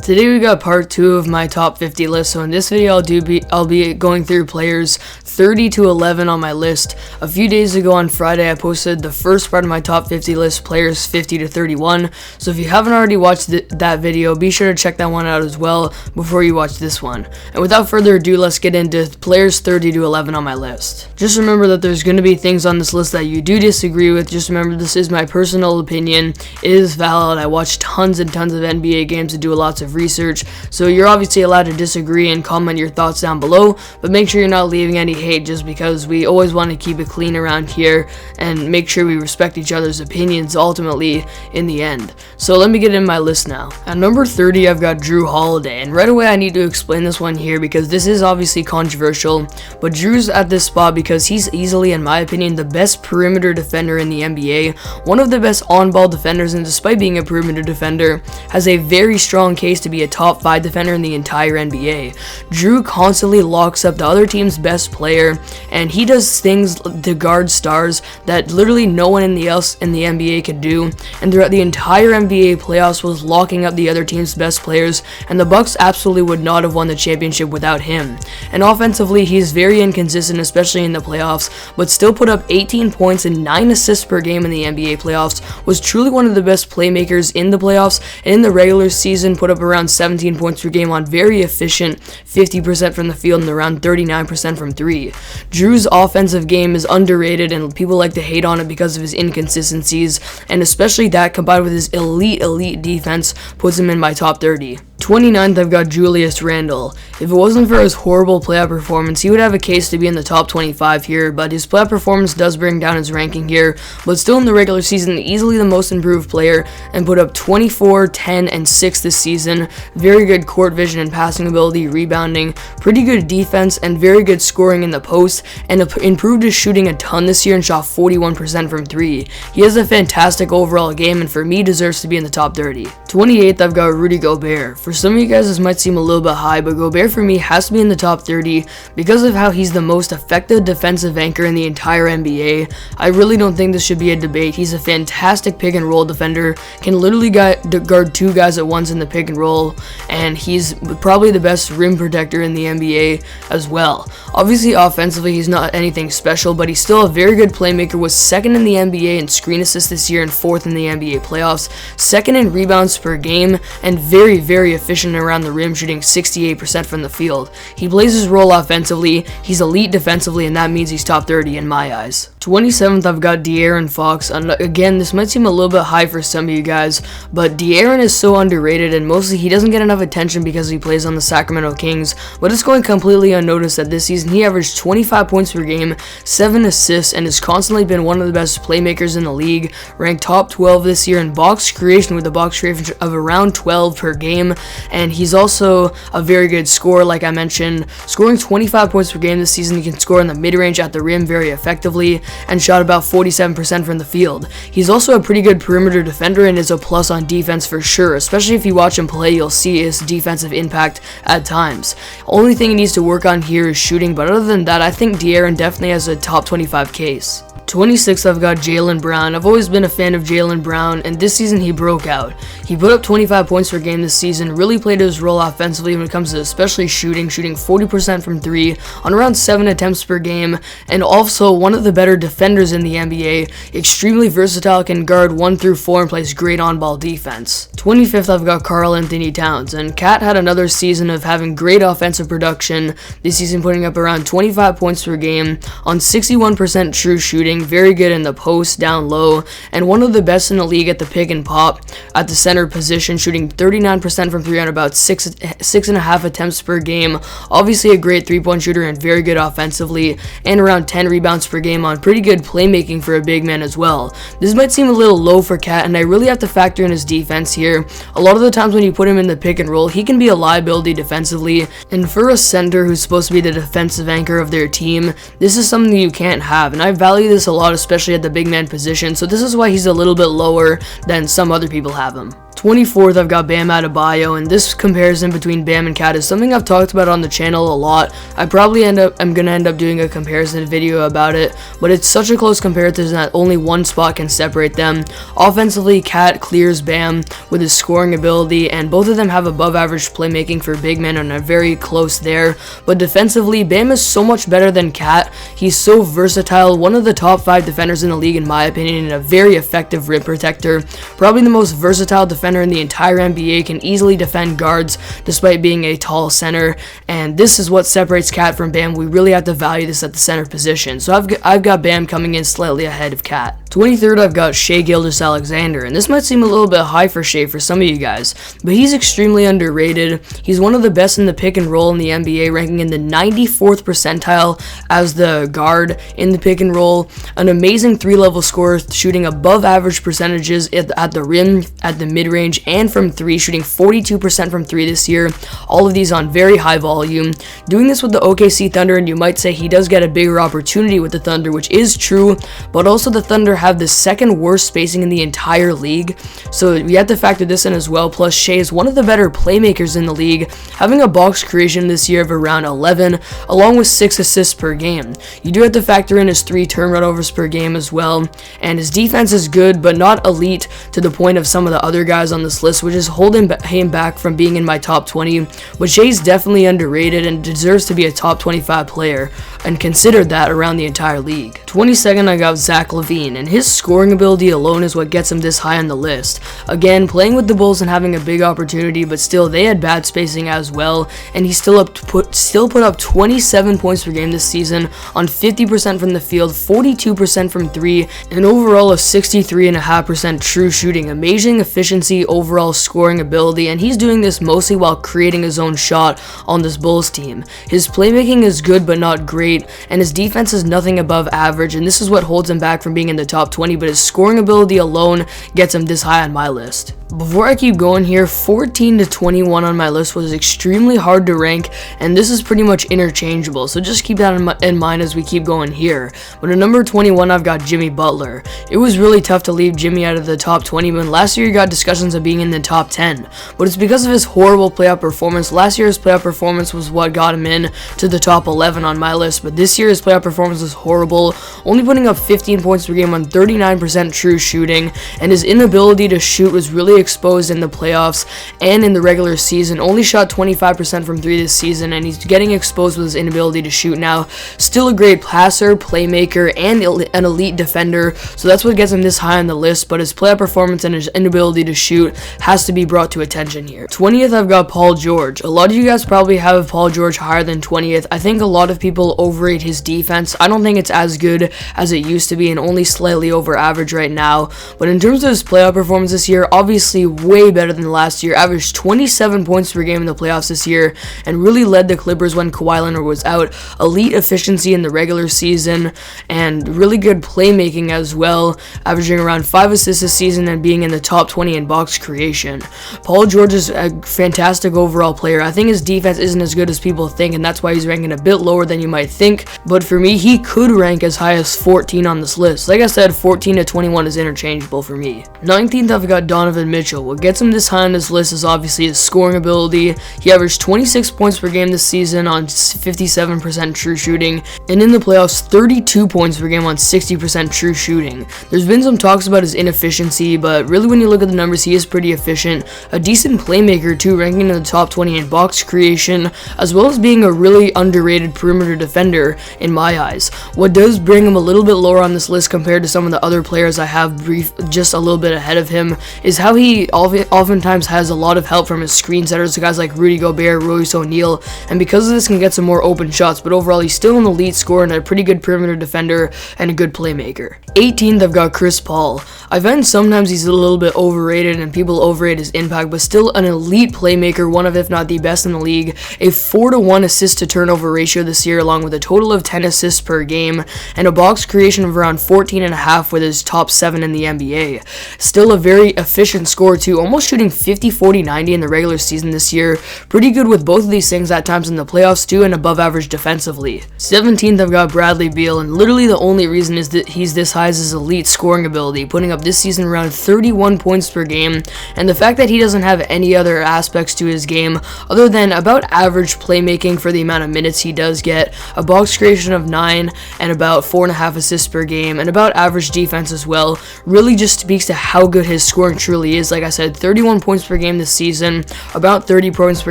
Today we got part 2 of my top 50 list. So in this video I'll be going through players 30 to 11 on my list. A few days ago on Friday I posted the first part of my top 50 list, players 50 to 31. So if you haven't already watched that video, be sure to check that one out as well before you watch this one. And without further ado, let's get into players 30 to 11 on my list. Just remember that there's going to be things on this list that you do disagree with. Just remember this is my personal opinion. It is valid. I watch tons and tons of NBA games and do lots of research, so you're obviously allowed to disagree and comment your thoughts down below, but make sure you're not leaving any hate, just because we always want to keep it clean around here and make sure we respect each other's opinions ultimately in the end. So let me get in my list now. At number 30 I've got Jrue Holiday, and right away I need to explain this one here because this is obviously controversial, but Jrue's at this spot because he's easily, in my opinion, the best perimeter defender in the NBA, one of the best on-ball defenders, and despite being a perimeter defender, has a very strong case to be a top 5 defender in the entire NBA. Jrue constantly locks up the other team's best player, and he does things to guard stars that literally no one else in the NBA could do, and throughout the entire NBA playoffs was locking up the other team's best players, and the Bucks absolutely would not have won the championship without him. And offensively, he's very inconsistent, especially in the playoffs, but still put up 18 points and 9 assists per game in the NBA playoffs, was truly one of the best playmakers in the playoffs, and in the regular season put up around 17 points per game on very efficient 50% from the field and around 39% from 3. Jrue's offensive game is underrated and people like to hate on it because of his inconsistencies, and especially that combined with his elite defense puts him in my top 30. 29th, I've got Julius Randle. If it wasn't for his horrible playoff performance, he would have a case to be in the top 25 here, but his playoff performance does bring down his ranking here, but still in the regular season, easily the most improved player, and put up 24, 10, and 6 this season. Very good court vision and passing ability, rebounding, pretty good defense, and very good scoring in the post, and improved his shooting a ton this year and shot 41% from 3. He has a fantastic overall game, and for me, deserves to be in the top 30. 28th, I've got Rudy Gobert. For some of you guys, this might seem a little bit high, but Gobert for me has to be in the top 30 because of how he's the most effective defensive anchor in the entire NBA. I really don't think this should be a debate. He's a fantastic pick and roll defender, can literally guard 2 guys at once in the pick and roll, and he's probably the best rim protector in the NBA as well. Obviously, offensively, he's not anything special, but he's still a very good playmaker, was 2nd in the NBA in screen assists this year and 4th in the NBA playoffs, 2nd in rebounds per game, and very efficient around the rim, shooting 68% from the field. He plays his role offensively, he's elite defensively, and that means he's top 30 in my eyes. 27th, I've got De'Aaron Fox, and again, this might seem a little bit high for some of you guys, but De'Aaron is so underrated, and mostly he doesn't get enough attention because he plays on the Sacramento Kings, but it's going completely unnoticed that this season he averaged 25 points per game, 7 assists, and has constantly been one of the best playmakers in the league, ranked top 12 this year in box creation with a box creation of around 12 per game, and he's also a very good scorer, like I mentioned, scoring 25 points per game this season. He can score in the mid-range at the rim very effectively, and shot about 47% from the field. He's also a pretty good perimeter defender and is a plus on defense for sure, especially if you watch him play, you'll see his defensive impact at times. Only thing he needs to work on here is shooting, but other than that, I think De'Aaron definitely has a top 25 case. 26th, I've got Jaylen Brown. I've always been a fan of Jaylen Brown, and this season he broke out. He put up 25 points per game this season, really played his role offensively when it comes to especially shooting 40% from 3 on around 7 attempts per game, and also one of the better defenders in the NBA, extremely versatile, can guard 1 through 4 and plays great on-ball defense. 25th, I've got Karl Anthony Towns, and Cat had another season of having great offensive production, this season putting up around 25 points per game on 61% true shooting, very good in the post, down low, and one of the best in the league at the pick and pop at the center position, shooting 39% from 3 on about 6.5 attempts per game. Obviously a great 3-point shooter and very good offensively, and around 10 rebounds per game on pretty good playmaking for a big man as well. This might seem a little low for Cat, and I really have to factor in his defense here. A lot of the times when you put him in the pick and roll, he can be a liability defensively, and for a center who's supposed to be the defensive anchor of their team, this is something you can't have, and I value this a lot, especially at the big man position, so this is why he's a little bit lower than some other people have him. 24th, I've got Bam Adebayo, and this comparison between Bam and Cat is something I've talked about on the channel a lot. I probably am gonna end up doing a comparison video about it, but it's such a close comparison that only one spot can separate them. Offensively, Cat clears Bam with his scoring ability, and both of them have above average playmaking for big men and are very close there. But defensively, Bam is so much better than Cat. He's so versatile, one of the top 5 defenders in the league in my opinion, and a very effective rim protector. Probably the most versatile defender in the entire NBA, can easily defend guards despite being a tall center, and this is what separates Cat from Bam. We really have to value this at the center position, so I've got Bam coming in slightly ahead of Cat. 23rd, I've got Shai Gilgeous-Alexander, and this might seem a little bit high for Shai for some of you guys, but he's extremely underrated. He's one of the best in the pick and roll in the NBA, ranking in the 94th percentile as the guard in the pick and roll. An amazing 3-level scorer, shooting above average percentages at the rim, at the mid-range, and from 3, shooting 42% from 3 this year. All of these on very high volume. Doing this with the OKC Thunder, and you might say he does get a bigger opportunity with the Thunder, which is true, but also the Thunder have the second worst spacing in the entire league, so we have to factor this in as well. Plus, Shai is one of the better playmakers in the league, having a box creation this year of around 11, along with 6 assists per game. You do have to factor in his 3 turnovers per game as well, and his defense is good, but not elite to the point of some of the other guys on this list, which is holding him back from being in my top 20, but Shai's definitely underrated and deserves to be a top 25 player, and considered that around the entire league. 22nd, I got Zach Lavine, and his scoring ability alone is what gets him this high on the list. Again, playing with the Bulls and having a big opportunity, but still they had bad spacing as well, and he still put up 27 points per game this season on 50% from the field, 42% from 3, and overall a 63.5% true shooting. Amazing efficiency, overall scoring ability, and he's doing this mostly while creating his own shot on this Bulls team. His playmaking is good but not great, and his defense is nothing above average, and this is what holds him back from being in the top 20, but his scoring ability alone gets him this high on my list. Before I keep going here, 14 to 21 on my list was extremely hard to rank, and this is pretty much interchangeable, so just keep that in mind as we keep going here. But at number 21, I've got Jimmy Butler. It was really tough to leave Jimmy out of the top 20 when last year he got discussions of being in the top 10, but it's because of his horrible playoff performance. Last year's playoff performance was what got him in to the top 11 on my list, but this year's playoff performance was horrible, only putting up 15 points per game on 39% true shooting, and his inability to shoot was really exposed in the playoffs and in the regular season. Only shot 25% from 3 this season, and he's getting exposed with his inability to shoot now. Still a great passer, playmaker, and an elite defender, so that's what gets him this high on the list, but his playoff performance and his inability to shoot has to be brought to attention here. 20th, I've got Paul George. A lot of you guys probably have Paul George higher than 20th. I think a lot of people overrate his defense. I don't think it's as good as it used to be, and only slightly over average right now, but in terms of his playoff performance this year, obviously way better than last year. Averaged 27 points per game in the playoffs this year, and really led the Clippers when Kawhi Leonard was out. Elite efficiency in the regular season, and really good playmaking as well, averaging around 5 assists this season and being in the top 20 in box creation. Paul George is a fantastic overall player. I think his defense isn't as good as people think, and that's why he's ranking a bit lower than you might think, but for me, he could rank as high as 14 on this list. Like I said, 14 to 21 is interchangeable for me. 19th, I've got Donovan Mitchell. What gets him this high on this list is obviously his scoring ability. He averaged 26 points per game this season on 57% true shooting, and in the playoffs, 32 points per game on 60% true shooting. There's been some talks about his inefficiency, but really when you look at the numbers, he is pretty efficient. A decent playmaker too, ranking in the top 20 in box creation, as well as being a really underrated perimeter defender in my eyes. What does bring him a little bit lower on this list compared to some of the other players I have just a little bit ahead of him is how he oftentimes has a lot of help from his screen setters, so guys like Rudy Gobert, Royce O'Neal, and because of this can get some more open shots, but overall he's still an elite scorer and a pretty good perimeter defender and a good playmaker. 18th, I've got Chris Paul. I find sometimes he's a little bit overrated and people overrate his impact, but still an elite playmaker, one of if not the best in the league. A 4-to-1 assist to turnover ratio this year, along with a total of 10 assists per game, and a box creation of around 14.5 with his top 7 in the NBA. Still a very efficient scorer too, almost shooting 50, 40, 90 in the regular season this year. Pretty good with both of these things at times in the playoffs too, and above average defensively. 17th, I've got Bradley Beal, and literally the only reason is that he's this high is his elite scoring ability, putting up this season around 31 points per game, and the fact that he doesn't have any other aspects to his game other than about average playmaking for the amount of minutes he does get, a box creation of 9, and about 4.5 assists per game, and about average defense as well, really just speaks to how good his scoring truly is. Like I said, 31 points per game this season, about 30 points per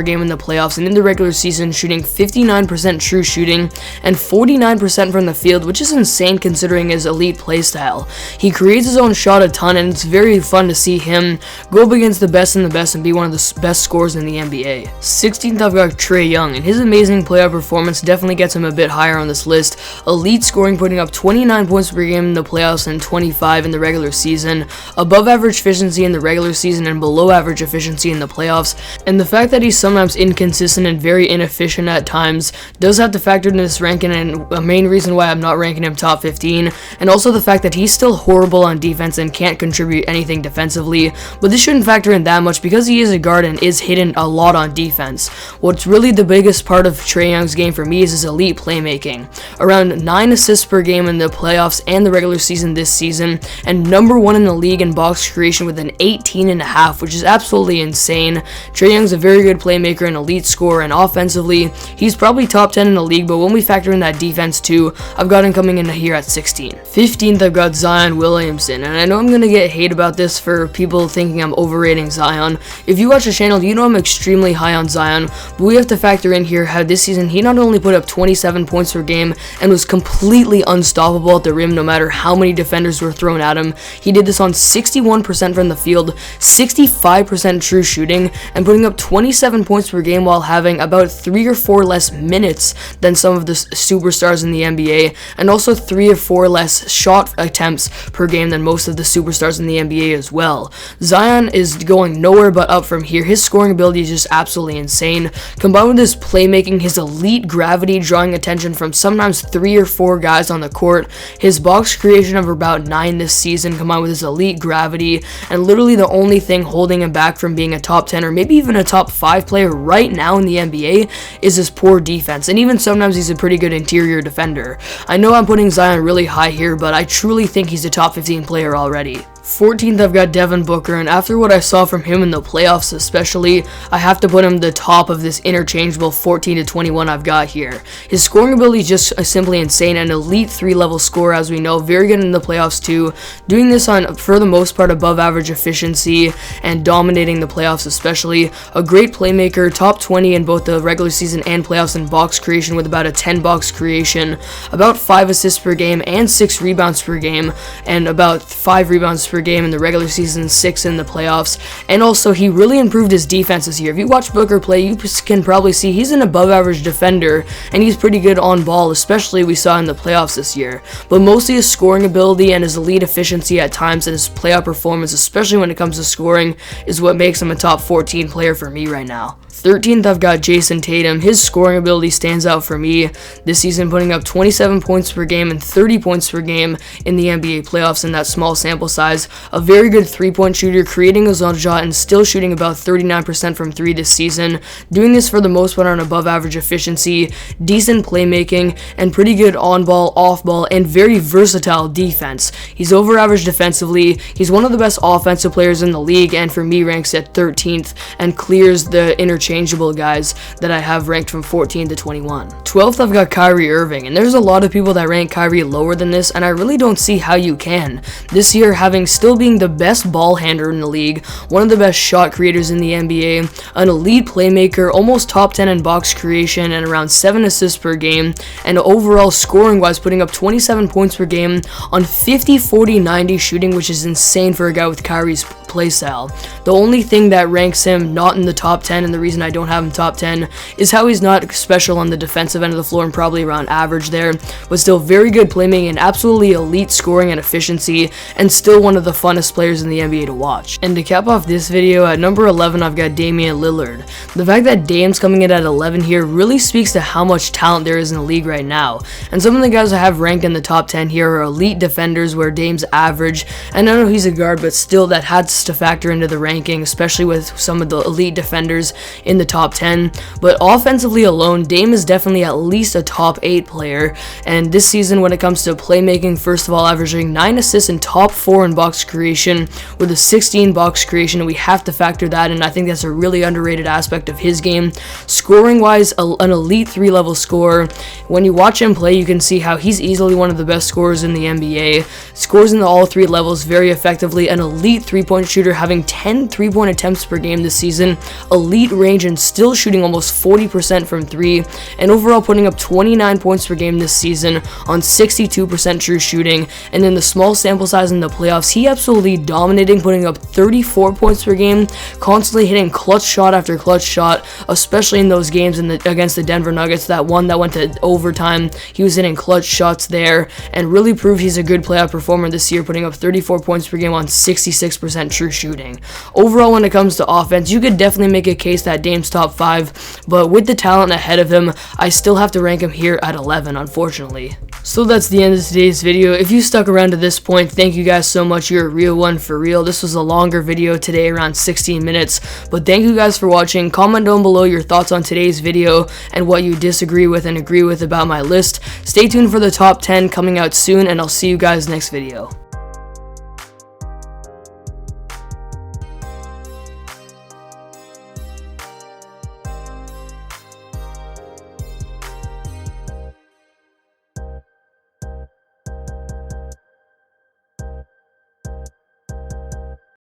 game in the playoffs, and in the regular season shooting 59% true shooting and 49% from the field, which is insane considering his elite playstyle. He creates his own shot a ton, and it's very fun to see him go up against the best in the best and be one of the best scorers in the NBA. 16th, I've got Trae Young, and his amazing playoff performance definitely gets him a bit higher on this list. Elite scoring, putting up 29 points per game in the playoffs and 25 in the regular season, above average efficiency in the regular season and below average efficiency in the playoffs, and the fact that he's sometimes inconsistent and very inefficient at times does have to factor into this ranking, and a main reason why I'm not ranking him top 15, and also the fact that he's still horrible on defense and can't contribute anything defensively, but this shouldn't factor in that much because he is a guard and is hidden a lot on defense. What's really the biggest part of Trae Young's game for me is his elite playmaking. Around 9 assists per game in the playoffs and the regular season this season, and number 1 in the league in box creation with an 18.5, which is absolutely insane. Trae Young's a very good playmaker and elite scorer, and offensively, he's probably top 10 in the league, but when we factor in that defense too, I've got him coming in here at 16. 15th, I've got Zion Williamson, and I know I'm gonna get hate about this for people thinking I'm overrating Zion. If you watch the channel, you know I'm extremely high on Zion, but we have to factor in here how this season he not only put up 27 points per game and was completely unstoppable at the rim no matter how many defenders were thrown at him. He did this on 61% from the field, 65% true shooting, and putting up 27 points per game while having about 3 or 4 less minutes than some of the superstars in the NBA, and also 3 or 4 less shot attempts per game than most of the superstars in the NBA as well. Zion is going nowhere but up from here. His scoring ability is just absolutely insane. Combined with his playmaking, his elite gravity drawing attention from sometimes 3 or 4 guys on the court, his box creation of about 9 this season combined with his elite gravity, and literally the only thing holding him back from being a top 10 or maybe even a top 5 player right now in the NBA is his poor defense, and even sometimes he's a pretty good interior defender. I know I'm putting Zion really high here, but I truly think he's a top 15 player already. 14th, I've got Devin Booker, and after what I saw from him in the playoffs especially, I have to put him the top of this interchangeable 14 to 21 I've got here. His scoring ability is just simply insane, an elite 3-level scorer as we know, very good in the playoffs too, doing this on, for the most part, above average efficiency and dominating the playoffs especially. A great playmaker, top 20 in both the regular season and playoffs in box creation with about a 10 box creation, about 5 assists per game and 6 rebounds per game, and about 5 rebounds per game in the regular season, 6 in the playoffs. And also he really improved his defense this year. If you watch Booker play, you can probably see he's an above average defender and he's pretty good on ball, especially we saw in the playoffs this year. But mostly his scoring ability and his elite efficiency at times and his playoff performance, especially when it comes to scoring, is what makes him a top 14 player for me right now. 13th, I've got Jason Tatum. His scoring ability stands out for me this season, putting up 27 points per game and 30 points per game in the NBA playoffs in that small sample size. A very good 3-point shooter, creating his own shot and still shooting about 39% from 3 this season. Doing this for the most part on above average efficiency, decent playmaking, and pretty good on-ball, off-ball, and very versatile defense. He's over average defensively. He's one of the best offensive players in the league, and for me ranks at 13th and clears the interchangeable guys that I have ranked from 14 to 21. 12th, I've got Kyrie Irving, and there's a lot of people that rank Kyrie lower than this, and I really don't see how you can. This year, still being the best ball handler in the league, one of the best shot creators in the NBA, an elite playmaker, almost top 10 in box creation, and around 7 assists per game, and overall scoring-wise putting up 27 points per game on 50, 40, 90 shooting, which is insane for a guy with Kyrie's playstyle. The only thing that ranks him not in the top 10, and the reason I don't have him top 10, is how he's not special on the defensive end of the floor and probably around average there, but still very good playmaking and absolutely elite scoring and efficiency, and still one of the funnest players in the NBA to watch. And to cap off this video, at number 11, I've got Damian Lillard. The fact that Dame's coming in at 11 here really speaks to how much talent there is in the league right now, and some of the guys I have ranked in the top 10 here are elite defenders where Dame's average, and I know he's a guard, but still that had to factor into the ranking, especially with some of the elite defenders in the top 10. But offensively alone, Dame is definitely at least a top 8 player. And this season, when it comes to playmaking, first of all, averaging 9 assists and top 4 in box creation with a 16 box creation, and we have to factor that in. I think that's a really underrated aspect of his game. Scoring wise, an elite 3-level scorer. When you watch him play, you can see how he's easily one of the best scorers in the NBA. Scores in all 3 levels very effectively. An elite 3-point shooter, having 10 3-point attempts per game this season. Elite range and still shooting almost 40% from 3. And overall putting up 29 points per game this season on 62% true shooting. And in the small sample size in the playoffs, he absolutely dominating, putting up 34 points per game, constantly hitting clutch shot after clutch shot, especially in those games against the Denver Nuggets. That one that went to overtime, he was hitting clutch shots there, and really proved he's a good playoff performer this year, putting up 34 points per game on 66% true shooting. Overall, when it comes to offense, you could definitely make a case that Dame's top 5, but with the talent ahead of him, I still have to rank him here at 11, unfortunately. So that's the end of today's video. If you stuck around to this point, thank you guys so much. You're a real one for real. This was a longer video today, around 16 minutes, but thank you guys for watching. Comment down below your thoughts on today's video and what you disagree with and agree with about my list. Stay tuned for the top 10 coming out soon, and I'll see you guys next video.